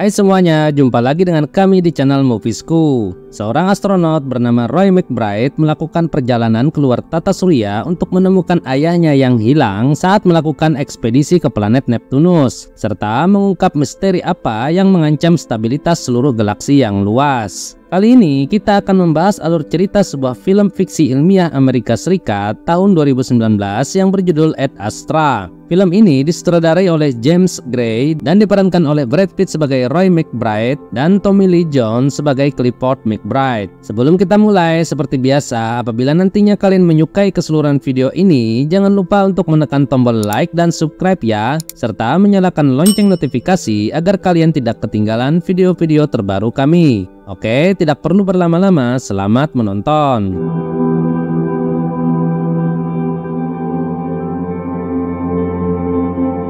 Hai semuanya, jumpa lagi dengan kami di channel Moviesku. Seorang astronot bernama Roy McBride melakukan perjalanan keluar tata surya untuk menemukan ayahnya yang hilang saat melakukan ekspedisi ke planet Neptunus, serta mengungkap misteri apa yang mengancam stabilitas seluruh galaksi yang luas. Kali ini kita akan membahas alur cerita sebuah film fiksi ilmiah Amerika Serikat tahun 2019 yang berjudul Ad Astra. Film ini disutradarai oleh James Gray dan diperankan oleh Brad Pitt sebagai Roy McBride dan Tommy Lee Jones sebagai Clifford McBride. Sebelum kita mulai, seperti biasa, apabila nantinya kalian menyukai keseluruhan video ini, jangan lupa untuk menekan tombol like dan subscribe ya, serta menyalakan lonceng notifikasi agar kalian tidak ketinggalan video-video terbaru kami. Oke, tidak perlu berlama-lama, selamat menonton.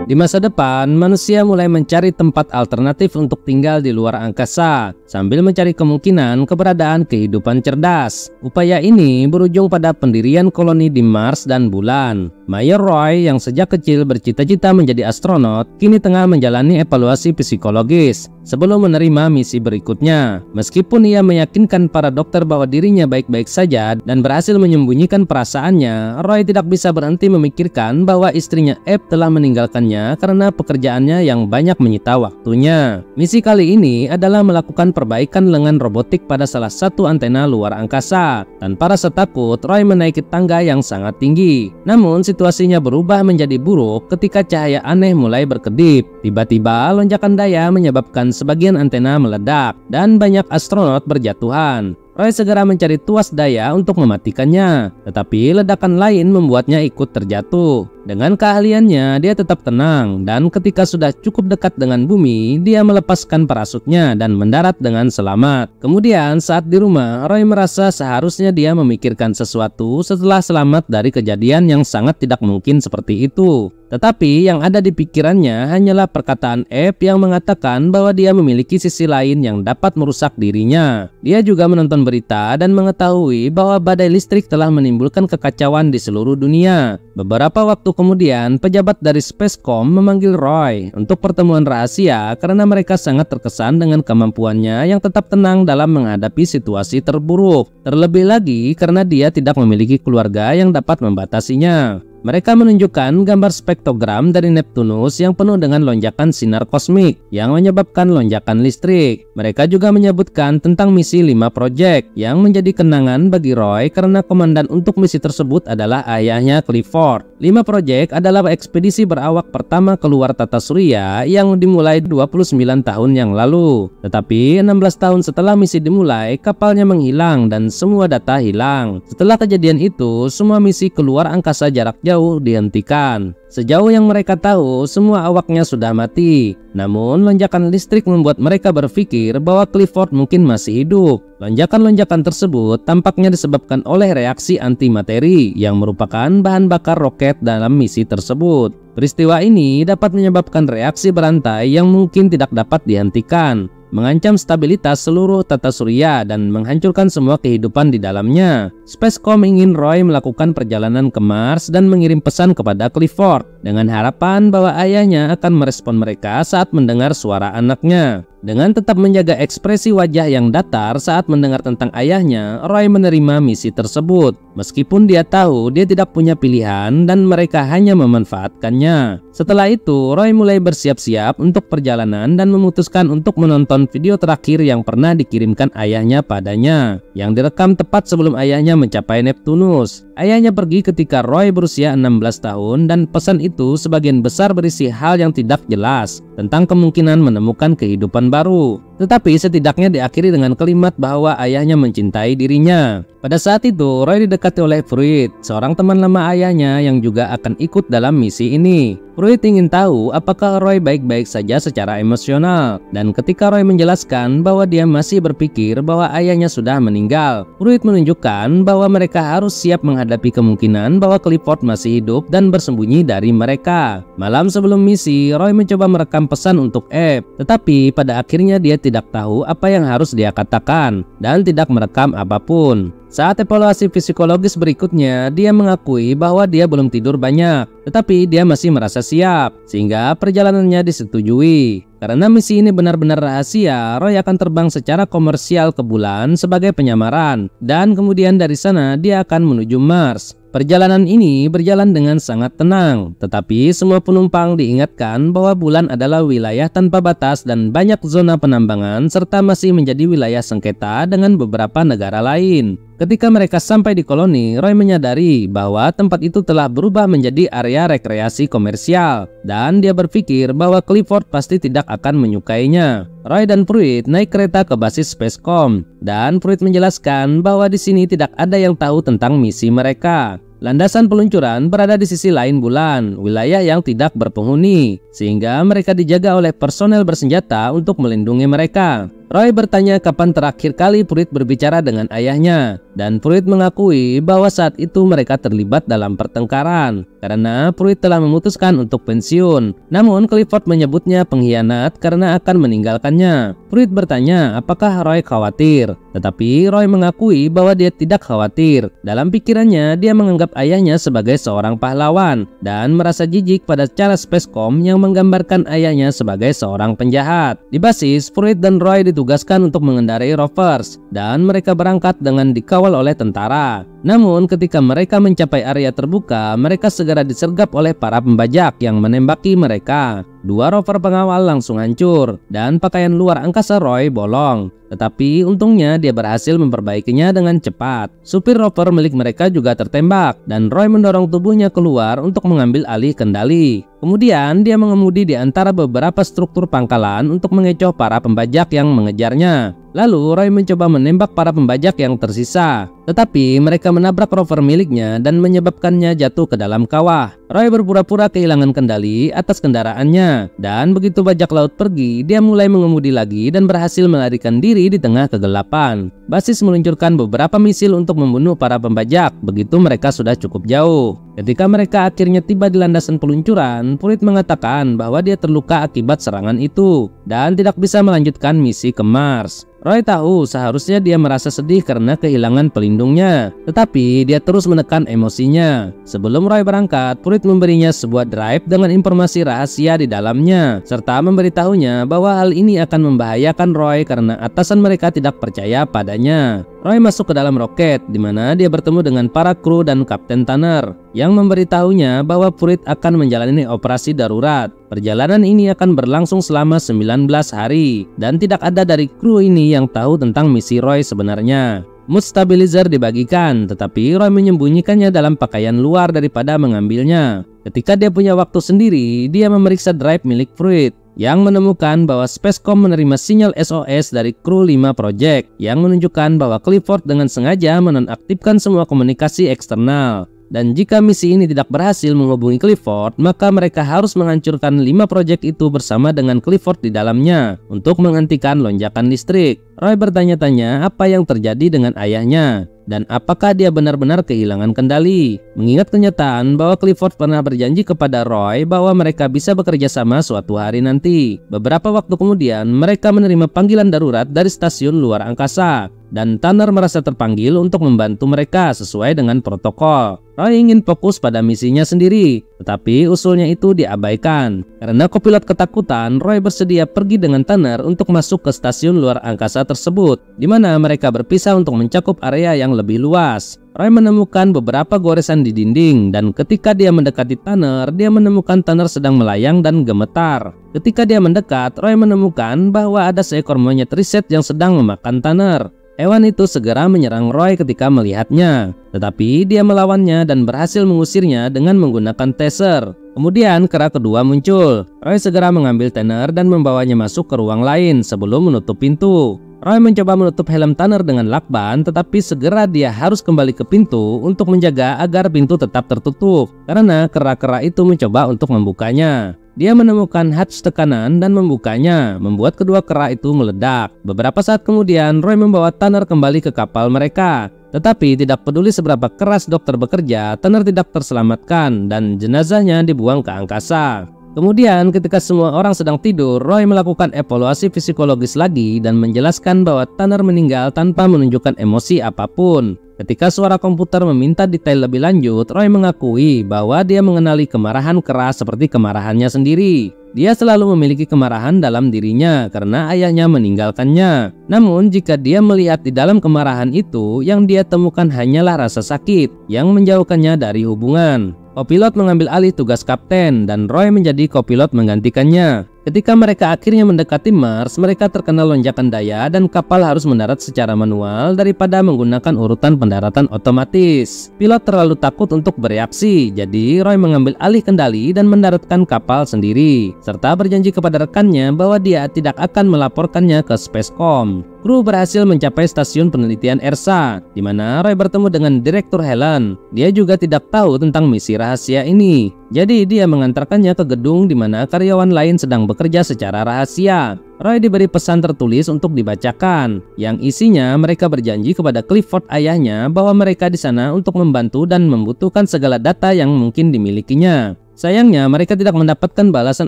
Di masa depan, manusia mulai mencari tempat alternatif untuk tinggal di luar angkasa, sambil mencari kemungkinan keberadaan kehidupan cerdas. Upaya ini berujung pada pendirian koloni di Mars dan Bulan. Mayor Roy yang sejak kecil bercita-cita menjadi astronot, kini tengah menjalani evaluasi psikologis sebelum menerima misi berikutnya. Meskipun ia meyakinkan para dokter bahwa dirinya baik-baik saja dan berhasil menyembunyikan perasaannya, Roy tidak bisa berhenti memikirkan bahwa istrinya Eve telah meninggalkannya karena pekerjaannya yang banyak menyita waktunya. Misi kali ini adalah melakukan perbaikan lengan robotik pada salah satu antena luar angkasa. Tanpa rasa takut, Roy menaiki tangga yang sangat tinggi. Namun situasinya berubah menjadi buruk ketika cahaya aneh mulai berkedip. Tiba-tiba lonjakan daya menyebabkan sebagian antena meledak dan banyak astronot berjatuhan. Roy segera mencari tuas daya untuk mematikannya, tetapi ledakan lain membuatnya ikut terjatuh. Dengan keahliannya, dia tetap tenang, dan ketika sudah cukup dekat dengan bumi, dia melepaskan parasutnya dan mendarat dengan selamat. Kemudian saat di rumah, Roy merasa seharusnya dia memikirkan sesuatu setelah selamat dari kejadian yang sangat tidak mungkin seperti itu. Tetapi yang ada di pikirannya hanyalah perkataan Eve yang mengatakan bahwa dia memiliki sisi lain yang dapat merusak dirinya. Dia juga menonton berita dan mengetahui bahwa badai listrik telah menimbulkan kekacauan di seluruh dunia. Beberapa waktu kemudian, pejabat dari Spacecom memanggil Roy untuk pertemuan rahasia karena mereka sangat terkesan dengan kemampuannya yang tetap tenang dalam menghadapi situasi terburuk. Terlebih lagi karena dia tidak memiliki keluarga yang dapat membatasinya. Mereka menunjukkan gambar spektrogram dari Neptunus yang penuh dengan lonjakan sinar kosmik yang menyebabkan lonjakan listrik. Mereka juga menyebutkan tentang misi 5 proyek yang menjadi kenangan bagi Roy karena komandan untuk misi tersebut adalah ayahnya Clifford. 5 proyek adalah ekspedisi berawak pertama keluar tata surya yang dimulai 29 tahun yang lalu. Tetapi 16 tahun setelah misi dimulai, kapalnya menghilang dan semua data hilang. Setelah kejadian itu, semua misi keluar angkasa jarak jauh dihentikan. Sejauh yang mereka tahu, semua awaknya sudah mati. Namun, lonjakan listrik membuat mereka berpikir bahwa Clifford mungkin masih hidup. Lonjakan-lonjakan tersebut tampaknya disebabkan oleh reaksi antimateri yang merupakan bahan bakar roket dalam misi tersebut. Peristiwa ini dapat menyebabkan reaksi berantai yang mungkin tidak dapat dihentikan, mengancam stabilitas seluruh tata surya dan menghancurkan semua kehidupan di dalamnya. Spacecom ingin Roy melakukan perjalanan ke Mars dan mengirim pesan kepada Clifford dengan harapan bahwa ayahnya akan merespon mereka saat mendengar suara anaknya. Dengan tetap menjaga ekspresi wajah yang datar saat mendengar tentang ayahnya, Roy menerima misi tersebut. Meskipun dia tahu dia tidak punya pilihan dan mereka hanya memanfaatkannya. Setelah itu, Roy mulai bersiap-siap untuk perjalanan dan memutuskan untuk menonton video terakhir yang pernah dikirimkan ayahnya padanya, yang direkam tepat sebelum ayahnya mencapai Neptunus. Ayahnya pergi ketika Roy berusia 16 tahun dan pesan itu sebagian besar berisi hal yang tidak jelas tentang kemungkinan menemukan kehidupan baru. Tetapi setidaknya diakhiri dengan kalimat bahwa ayahnya mencintai dirinya. Pada saat itu, Roy didekati oleh Pruitt, seorang teman lama ayahnya yang juga akan ikut dalam misi ini. Pruitt ingin tahu apakah Roy baik-baik saja secara emosional, dan ketika Roy menjelaskan bahwa dia masih berpikir bahwa ayahnya sudah meninggal, Pruitt menunjukkan bahwa mereka harus siap menghadapi kemungkinan bahwa Clifford masih hidup dan bersembunyi dari mereka. Malam sebelum misi, Roy mencoba merekam pesan untuk Eve, tetapi pada akhirnya dia Pruitt tidak tahu apa yang harus dia katakan dan tidak merekam apapun. Saat evaluasi psikologis berikutnya, dia mengakui bahwa dia belum tidur banyak, tetapi dia masih merasa siap, sehingga perjalanannya disetujui. Karena misi ini benar-benar rahasia, Roy akan terbang secara komersial ke bulan sebagai penyamaran, dan kemudian dari sana dia akan menuju Mars. Perjalanan ini berjalan dengan sangat tenang, tetapi semua penumpang diingatkan bahwa bulan adalah wilayah tanpa batas dan banyak zona penambangan serta masih menjadi wilayah sengketa dengan beberapa negara lain. Ketika mereka sampai di koloni, Roy menyadari bahwa tempat itu telah berubah menjadi area rekreasi komersial dan dia berpikir bahwa Clifford pasti tidak akan menyukainya. Roy dan Pruitt naik kereta ke basis Spacecom dan Pruitt menjelaskan bahwa di sini tidak ada yang tahu tentang misi mereka. Landasan peluncuran berada di sisi lain bulan, wilayah yang tidak berpenghuni, sehingga mereka dijaga oleh personel bersenjata untuk melindungi mereka. Roy bertanya kapan terakhir kali Pruitt berbicara dengan ayahnya, dan Pruitt mengakui bahwa saat itu mereka terlibat dalam pertengkaran karena Pruitt telah memutuskan untuk pensiun. Namun Clifford menyebutnya pengkhianat karena akan meninggalkannya. Pruitt bertanya apakah Roy khawatir, tetapi Roy mengakui bahwa dia tidak khawatir. Dalam pikirannya, dia menganggap ayahnya sebagai seorang pahlawan dan merasa jijik pada cara Spacecom yang menggambarkan ayahnya sebagai seorang penjahat. Di basis, Pruitt dan Roy ditugaskan untuk mengendarai rovers dan mereka berangkat dengan dikawal oleh tentara. Namun ketika mereka mencapai area terbuka, mereka segera disergap oleh para pembajak yang menembaki mereka. Dua rover pengawal langsung hancur dan pakaian luar angkasa Roy bolong. Tetapi untungnya dia berhasil memperbaikinya dengan cepat. Supir rover milik mereka juga tertembak dan Roy mendorong tubuhnya keluar untuk mengambil alih kendali. Kemudian dia mengemudi di antara beberapa struktur pangkalan untuk mengecoh para pembajak yang mengejarnya. Lalu Roy mencoba menembak para pembajak yang tersisa, tetapi mereka menabrak rover miliknya dan menyebabkannya jatuh ke dalam kawah. Roy berpura-pura kehilangan kendali atas kendaraannya, dan begitu bajak laut pergi, dia mulai mengemudi lagi dan berhasil melarikan diri di tengah kegelapan. Basis meluncurkan beberapa misil untuk membunuh para pembajak begitu mereka sudah cukup jauh. Ketika mereka akhirnya tiba di landasan peluncuran, Pruitt mengatakan bahwa dia terluka akibat serangan itu dan tidak bisa melanjutkan misi ke Mars. Roy tahu seharusnya dia merasa sedih karena kehilangan pelindungnya, tetapi dia terus menekan emosinya. Sebelum Roy berangkat, Pruitt memberinya sebuah drive dengan informasi rahasia di dalamnya, serta memberitahunya bahwa hal ini akan membahayakan Roy karena atasan mereka tidak percaya padanya. Roy masuk ke dalam roket, di mana dia bertemu dengan para kru dan Kapten Tanner, yang memberitahunya bahwa Pruitt akan menjalani operasi darurat. Perjalanan ini akan berlangsung selama 19 hari, dan tidak ada dari kru ini yang tahu tentang misi Roy sebenarnya. Mood stabilizer dibagikan, tetapi Roy menyembunyikannya dalam pakaian luar daripada mengambilnya. Ketika dia punya waktu sendiri, dia memeriksa drive milik Pruitt, yang menemukan bahwa Spacecom menerima sinyal SOS dari kru 5 Project yang menunjukkan bahwa Clifford dengan sengaja menonaktifkan semua komunikasi eksternal. Dan jika misi ini tidak berhasil menghubungi Clifford, maka mereka harus menghancurkan 5 proyek itu bersama dengan Clifford di dalamnya untuk menghentikan lonjakan listrik. Roy bertanya-tanya apa yang terjadi dengan ayahnya dan apakah dia benar-benar kehilangan kendali. Mengingat kenyataan bahwa Clifford pernah berjanji kepada Roy bahwa mereka bisa bekerja sama suatu hari nanti. Beberapa waktu kemudian, mereka menerima panggilan darurat dari stasiun luar angkasa. Dan Tanner merasa terpanggil untuk membantu mereka sesuai dengan protokol. Roy ingin fokus pada misinya sendiri, tetapi usulnya itu diabaikan. Karena kopilot ketakutan, Roy bersedia pergi dengan Tanner untuk masuk ke stasiun luar angkasa tersebut, di mana mereka berpisah untuk mencakup area yang lebih luas. Roy menemukan beberapa goresan di dinding, dan ketika dia mendekati Tanner, dia menemukan Tanner sedang melayang dan gemetar. Ketika dia mendekat, Roy menemukan bahwa ada seekor monyet riset yang sedang memakan Tanner. Hewan itu segera menyerang Roy ketika melihatnya, tetapi dia melawannya dan berhasil mengusirnya dengan menggunakan taser. Kemudian kera kedua muncul. Roy segera mengambil Tanner dan membawanya masuk ke ruang lain sebelum menutup pintu. Roy mencoba menutup helm Tanner dengan lakban, tetapi segera dia harus kembali ke pintu untuk menjaga agar pintu tetap tertutup, karena kera-kera itu mencoba untuk membukanya. Dia menemukan hatch tekanan dan membukanya, membuat kedua kera itu meledak. Beberapa saat kemudian, Roy membawa Tanner kembali ke kapal mereka. Tetapi tidak peduli seberapa keras dokter bekerja, Tanner tidak terselamatkan dan jenazahnya dibuang ke angkasa. Kemudian ketika semua orang sedang tidur, Roy melakukan evaluasi psikologis lagi dan menjelaskan bahwa Tanner meninggal tanpa menunjukkan emosi apapun. Ketika suara komputer meminta detail lebih lanjut, Roy mengakui bahwa dia mengenali kemarahan keras seperti kemarahannya sendiri. Dia selalu memiliki kemarahan dalam dirinya karena ayahnya meninggalkannya. Namun jika dia melihat di dalam kemarahan itu, yang dia temukan hanyalah rasa sakit yang menjauhkannya dari hubungan. Kopilot mengambil alih tugas kapten dan Roy menjadi kopilot menggantikannya. Ketika mereka akhirnya mendekati Mars, mereka terkena lonjakan daya dan kapal harus mendarat secara manual daripada menggunakan urutan pendaratan otomatis. Pilot terlalu takut untuk bereaksi, jadi Roy mengambil alih kendali dan mendaratkan kapal sendiri, serta berjanji kepada rekannya bahwa dia tidak akan melaporkannya ke Spacecom. Kru berhasil mencapai stasiun penelitian ERSA, di mana Roy bertemu dengan Direktur Helen. Dia juga tidak tahu tentang misi rahasia ini. Jadi dia mengantarkannya ke gedung di mana karyawan lain sedang bekerja secara rahasia. Roy diberi pesan tertulis untuk dibacakan, yang isinya mereka berjanji kepada Clifford ayahnya bahwa mereka di sana untuk membantu dan membutuhkan segala data yang mungkin dimilikinya. Sayangnya mereka tidak mendapatkan balasan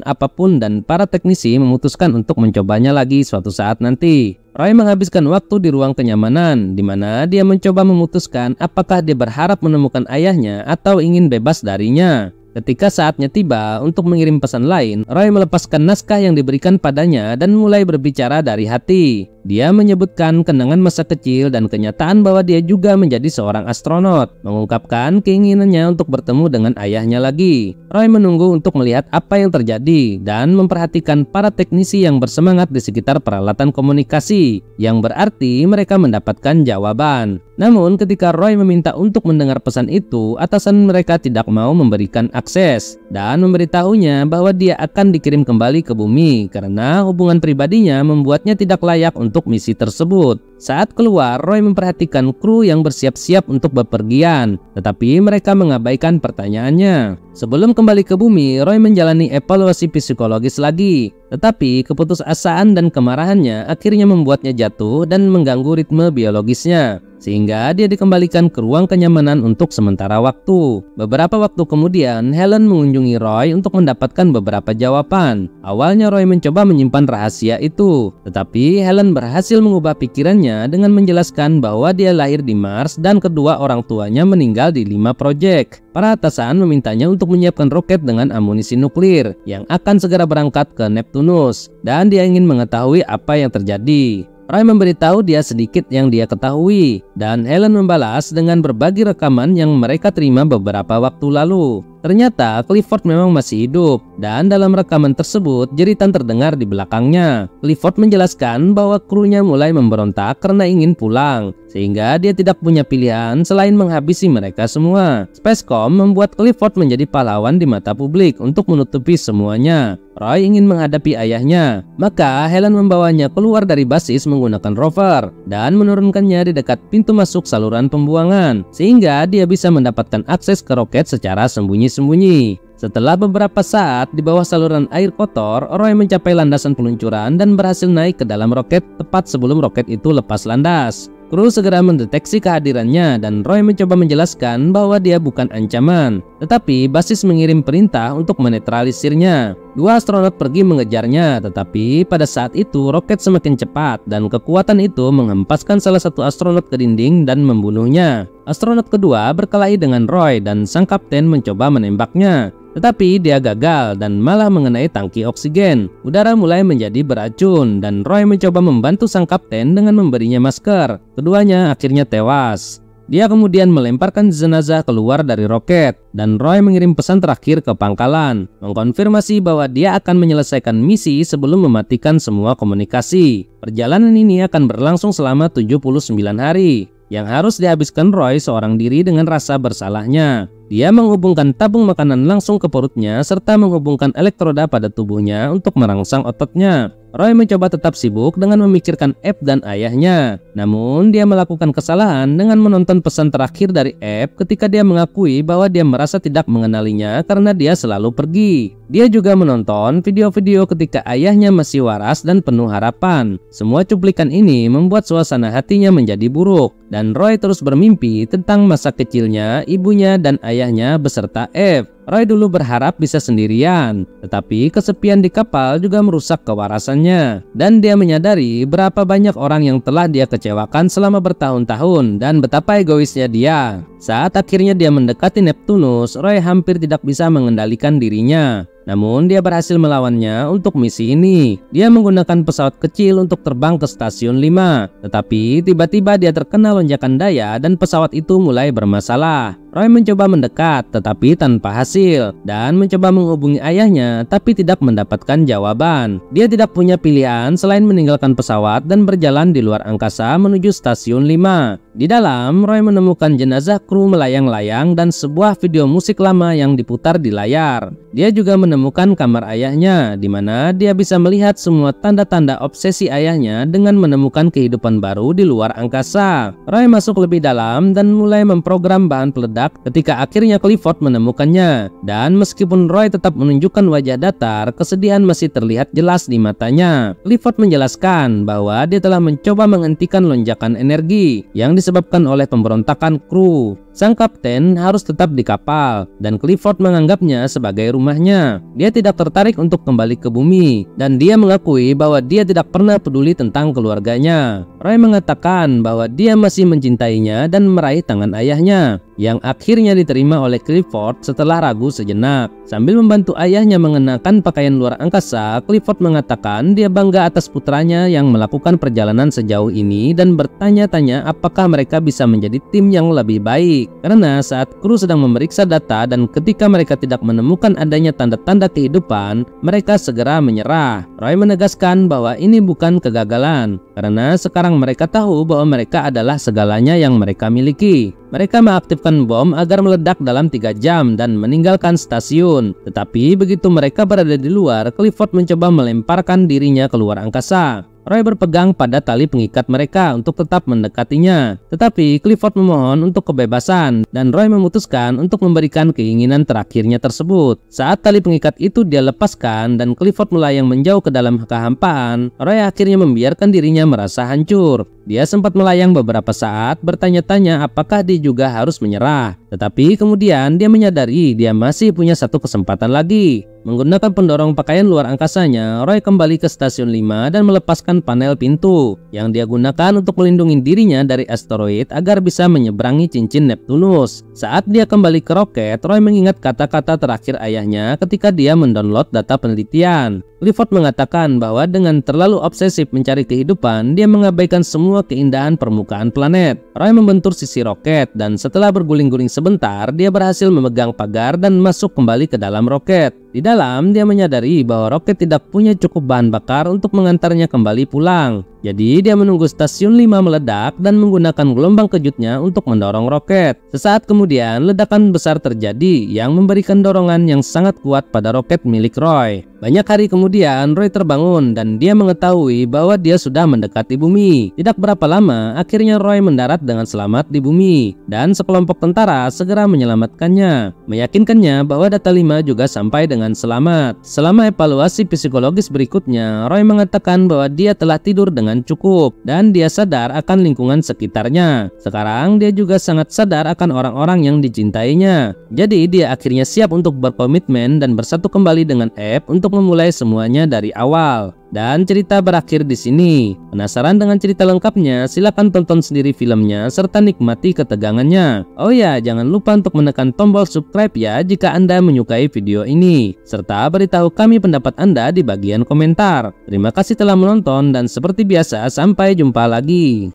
apapun dan para teknisi memutuskan untuk mencobanya lagi suatu saat nanti. Roy menghabiskan waktu di ruang kenyamanan, di mana dia mencoba memutuskan apakah dia berharap menemukan ayahnya atau ingin bebas darinya. Ketika saatnya tiba untuk mengirim pesan lain, Roy melepaskan naskah yang diberikan padanya dan mulai berbicara dari hati. Dia menyebutkan kenangan masa kecil dan kenyataan bahwa dia juga menjadi seorang astronot, mengungkapkan keinginannya untuk bertemu dengan ayahnya lagi. Roy menunggu untuk melihat apa yang terjadi dan memperhatikan para teknisi yang bersemangat di sekitar peralatan komunikasi, yang berarti mereka mendapatkan jawaban. Namun ketika Roy meminta untuk mendengar pesan itu, atasan mereka tidak mau memberikan akses dan memberitahunya bahwa dia akan dikirim kembali ke bumi karena hubungan pribadinya membuatnya tidak layak untuk misi tersebut. Saat keluar, Roy memperhatikan kru yang bersiap-siap untuk bepergian, tetapi mereka mengabaikan pertanyaannya. Sebelum kembali ke bumi, Roy menjalani evaluasi psikologis lagi, tetapi keputusasaan dan kemarahannya akhirnya membuatnya jatuh dan mengganggu ritme biologisnya, sehingga dia dikembalikan ke ruang kenyamanan untuk sementara waktu. Beberapa waktu kemudian, Helen mengunjungi Roy untuk mendapatkan beberapa jawaban. Awalnya Roy mencoba menyimpan rahasia itu, tetapi Helen berhasil mengubah pikirannya dengan menjelaskan bahwa dia lahir di Mars dan kedua orang tuanya meninggal di 5 proyek. Para atasan memintanya untuk menyiapkan roket dengan amunisi nuklir yang akan segera berangkat ke Neptunus, dan dia ingin mengetahui apa yang terjadi. Roy memberitahu dia sedikit yang dia ketahui, dan Helen membalas dengan berbagi rekaman yang mereka terima beberapa waktu lalu. Ternyata Clifford memang masih hidup, dan dalam rekaman tersebut jeritan terdengar di belakangnya. Clifford menjelaskan bahwa krunya mulai memberontak karena ingin pulang, sehingga dia tidak punya pilihan selain menghabisi mereka semua. Spacecom membuat Clifford menjadi pahlawan di mata publik untuk menutupi semuanya. Roy ingin menghadapi ayahnya, maka Helen membawanya keluar dari basis menggunakan rover dan menurunkannya di dekat pintu masuk saluran pembuangan, sehingga dia bisa mendapatkan akses ke roket secara sembunyi-sembunyi. Setelah beberapa saat di bawah saluran air kotor, Roy mencapai landasan peluncuran dan berhasil naik ke dalam roket tepat sebelum roket itu lepas landas. Kru segera mendeteksi kehadirannya dan Roy mencoba menjelaskan bahwa dia bukan ancaman, tetapi basis mengirim perintah untuk menetralisirnya. 2 astronot pergi mengejarnya, tetapi pada saat itu roket semakin cepat dan kekuatan itu menghempaskan salah satu astronot ke dinding dan membunuhnya. Astronot kedua berkelahi dengan Roy dan sang kapten mencoba menembaknya, tetapi dia gagal dan malah mengenai tangki oksigen. Udara mulai menjadi beracun dan Roy mencoba membantu sang kapten dengan memberinya masker. Keduanya akhirnya tewas. Dia kemudian melemparkan jenazah keluar dari roket dan Roy mengirim pesan terakhir ke pangkalan, mengkonfirmasi bahwa dia akan menyelesaikan misi sebelum mematikan semua komunikasi. Perjalanan ini akan berlangsung selama 79 hari. Yang harus dihabiskan Roy seorang diri dengan rasa bersalahnya. Dia menghubungkan tabung makanan langsung ke perutnya serta menghubungkan elektroda pada tubuhnya untuk merangsang ototnya. Roy mencoba tetap sibuk dengan memikirkan Abe dan ayahnya. Namun dia melakukan kesalahan dengan menonton pesan terakhir dari Abe ketika dia mengakui bahwa dia merasa tidak mengenalinya karena dia selalu pergi. Dia juga menonton video-video ketika ayahnya masih waras dan penuh harapan. Semua cuplikan ini membuat suasana hatinya menjadi buruk, dan Roy terus bermimpi tentang masa kecilnya, ibunya dan ayahnya beserta Abe. Roy dulu berharap bisa sendirian, tetapi kesepian di kapal juga merusak kewarasannya. Dan dia menyadari berapa banyak orang yang telah dia kecewakan selama bertahun-tahun dan betapa egoisnya dia. Saat akhirnya dia mendekati Neptunus, Roy hampir tidak bisa mengendalikan dirinya. Namun dia berhasil melawannya untuk misi ini. Dia menggunakan pesawat kecil untuk terbang ke stasiun 5. Tetapi tiba-tiba dia terkena lonjakan daya dan pesawat itu mulai bermasalah. Roy mencoba mendekat tetapi tanpa hasil dan mencoba menghubungi ayahnya tapi tidak mendapatkan jawaban. Dia tidak punya pilihan selain meninggalkan pesawat dan berjalan di luar angkasa menuju stasiun 5. Di dalam, Roy menemukan jenazah kru melayang-layang dan sebuah video musik lama yang diputar di layar. Dia juga menemukan kamar ayahnya, di mana dia bisa melihat semua tanda-tanda obsesi ayahnya dengan menemukan kehidupan baru di luar angkasa. Roy masuk lebih dalam dan mulai memprogram bahan peledak ketika akhirnya Clifford menemukannya. Dan meskipun Roy tetap menunjukkan wajah datar, kesedihan masih terlihat jelas di matanya. Clifford menjelaskan bahwa dia telah mencoba menghentikan lonjakan energi yang disebabkan oleh pemberontakan kru. Sang kapten harus tetap di kapal dan Clifford menganggapnya sebagai rumahnya. Dia tidak tertarik untuk kembali ke bumi dan dia mengakui bahwa dia tidak pernah peduli tentang keluarganya. Roy mengatakan bahwa dia masih mencintainya dan meraih tangan ayahnya, yang akhirnya diterima oleh Clifford setelah ragu sejenak. Sambil membantu ayahnya mengenakan pakaian luar angkasa, Clifford mengatakan dia bangga atas putranya yang melakukan perjalanan sejauh ini dan bertanya-tanya apakah mereka bisa menjadi tim yang lebih baik. Karena saat kru sedang memeriksa data dan ketika mereka tidak menemukan adanya tanda-tanda kehidupan, mereka segera menyerah. Roy menegaskan bahwa ini bukan kegagalan, karena sekarang mereka tahu bahwa mereka adalah segalanya yang mereka miliki. Mereka mengaktifkan bom agar meledak dalam 3 jam dan meninggalkan stasiun. Tetapi begitu mereka berada di luar, Clifford mencoba melemparkan dirinya keluar angkasa. Roy berpegang pada tali pengikat mereka untuk tetap mendekatinya. Tetapi Clifford memohon untuk kebebasan dan Roy memutuskan untuk memberikan keinginan terakhirnya tersebut. Saat tali pengikat itu dia lepaskan dan Clifford melayang menjauh ke dalam kehampaan, Roy akhirnya membiarkan dirinya merasa hancur. Dia sempat melayang beberapa saat bertanya-tanya apakah dia juga harus menyerah. Tetapi kemudian dia menyadari dia masih punya satu kesempatan lagi. Menggunakan pendorong pakaian luar angkasanya, Roy kembali ke stasiun 5 dan melepaskan panel pintu yang dia gunakan untuk melindungi dirinya dari asteroid agar bisa menyeberangi cincin Neptunus. Saat dia kembali ke roket, Roy mengingat kata-kata terakhir ayahnya ketika dia mendownload data penelitian. Clifford mengatakan bahwa dengan terlalu obsesif mencari kehidupan, dia mengabaikan semua keindahan permukaan planet. Roy membentur sisi roket dan setelah berguling-guling sebentar, dia berhasil memegang pagar dan masuk kembali ke dalam roket. Di dalam, dia menyadari bahwa roket tidak punya cukup bahan bakar untuk mengantarnya kembali pulang. Jadi dia menunggu stasiun 5 meledak dan menggunakan gelombang kejutnya untuk mendorong roket. Sesaat kemudian ledakan besar terjadi yang memberikan dorongan yang sangat kuat pada roket milik Roy. Banyak hari kemudian Roy terbangun dan dia mengetahui bahwa dia sudah mendekati bumi. Tidak berapa lama akhirnya Roy mendarat dengan selamat di bumi dan sekelompok tentara segera menyelamatkannya, meyakinkannya bahwa data 5 juga sampai dengan selamat. Selama evaluasi psikologis berikutnya, Roy mengatakan bahwa dia telah tidur dengan cukup dan dia sadar akan lingkungan sekitarnya. Sekarang dia juga sangat sadar akan orang-orang yang dicintainya. Jadi dia akhirnya siap untuk berkomitmen dan bersatu kembali dengan Eve untuk memulai semuanya dari awal. Dan cerita berakhir di sini. Penasaran dengan cerita lengkapnya? Silakan tonton sendiri filmnya serta nikmati ketegangannya. Oh ya, jangan lupa untuk menekan tombol subscribe ya jika Anda menyukai video ini, serta beritahu kami pendapat Anda di bagian komentar. Terima kasih telah menonton dan seperti biasa sampai jumpa lagi.